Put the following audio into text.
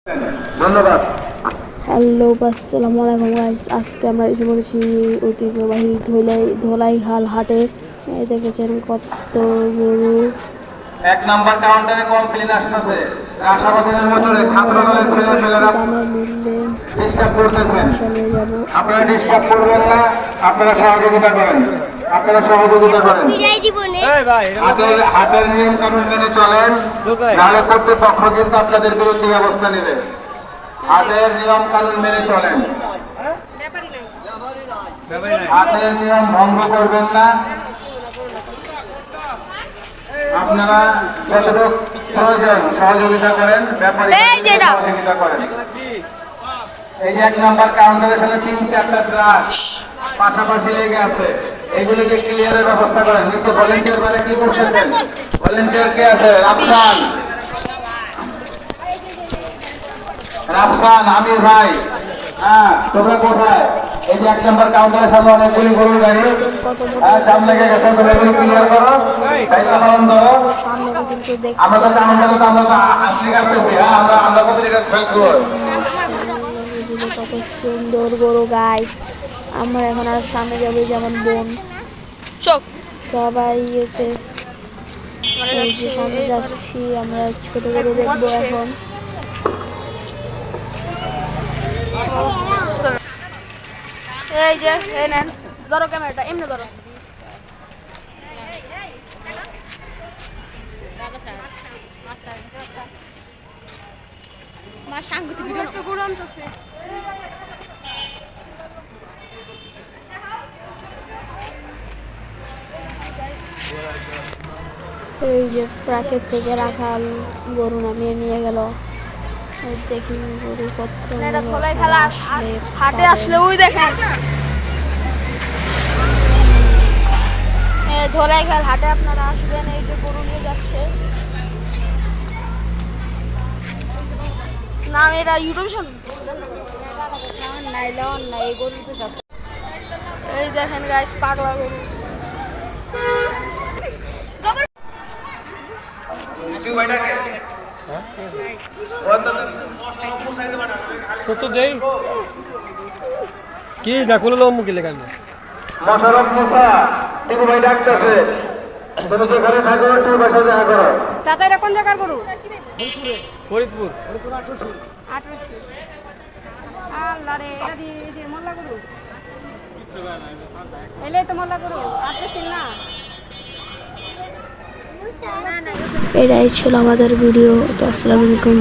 ধন্যবাদ। হ্যালো আসসালামু আলাইকুম গাইস, আজকে আমরা এসে পড়েছি ঐতিহ্যবাহী ধোলাইহাল হাটে। এই দেখেছেন কত গরু। এক নাম্বার কাউন্টারে কমপ্লেন আসতেছে, আশাবাদীদের মধ্যে ছাত্র দলের ছেলেমেয়েরা দামের মূল্যে ডিস্টার্ব করতেছেন। চলে যাব। আপনারা ডিস্টার্ব করবেন না, আপনারা সহযোগিতা করেন, হাতের নিয়ম কানুন মেনে চলেন, নাহলে কর্তৃপক্ষ কিন্তু আপনাদের বিরুদ্ধে ব্যবস্থা নেবে। হাতের নিয়ম কানুন মেনে চলেন, হাতের নিয়ম ভঙ্গ করবেন না। আপনারা যতটুকু প্রয়োজন সহযোগিতা করেন, ব্যাপারে সহযোগিতা করেন। এই যে এক নাম্বার কাউন্টারের সাথে 3-4টা ট্রাক পাশাপাশি লেগে আছে, এগুলিকে ক্লিয়ারের ব্যবস্থা করেন। নিচে ভলেন্টিয়ার মানে কি করছেন? ভলেন্টিয়ার কে আছে? রাফসান আমির ভাই, হ্যাঁ তোমরা কোথায়? এই যে এক নাম্বার কাউন্টারের সামনে অনেকগুলি গরুর গাড়ি জাম লেগে গেছে, তোমরা এগুলি ক্লিয়ার করো, দায়িত্ব পালন করো। আমরা তো কাউন্টারে তো আমরা তো আসলে আসতেছি, হ্যাঁ আমরা কত এটা খেলবো। কত সুন্দর গরু গাইস। আমরা এখন আর সামনে যাবো, যেমন বোন সবাই এসে সামনে যাচ্ছি। আমরা ছোট গরু দেখবো এখন। এই যে এই নেন, ধরো ক্যামেরাটা, এমনি ধরো। মা সাংগতি ভিডিও একটু গুড় আনতেছে। এই যে ট্রাকের থেকে রাখাল গরু নামিয়ে নিয়ে গেল। দেখি গরু কত হাটে আসলে ওই দেখেন ধোলাইখাল হাটে আপনারা আসবেন। এই যে গরু নিয়ে যাচ্ছে, নাম এটা ইউটিউব চ্যানেল। এই দেখেন গাইস, পাগলা গরু। সত্য দেই কি দেখো মুখে লেখা মোশাররফ মুসা টিকু ভাই ডাকতেছে, তুমি যেখানে থাকো সেই বাসায় দেখা করো। চাচা এটা কোন জায়গার গরু? ফরিদপুর। 1800। আল্লাহ রে, এটা দিয়ে মোল্লা গরু এলে তো মোল্লা গরু 1800 না। এটাই ছিল আমাদের ভিডিও। তো আসসালামু আলাইকুম।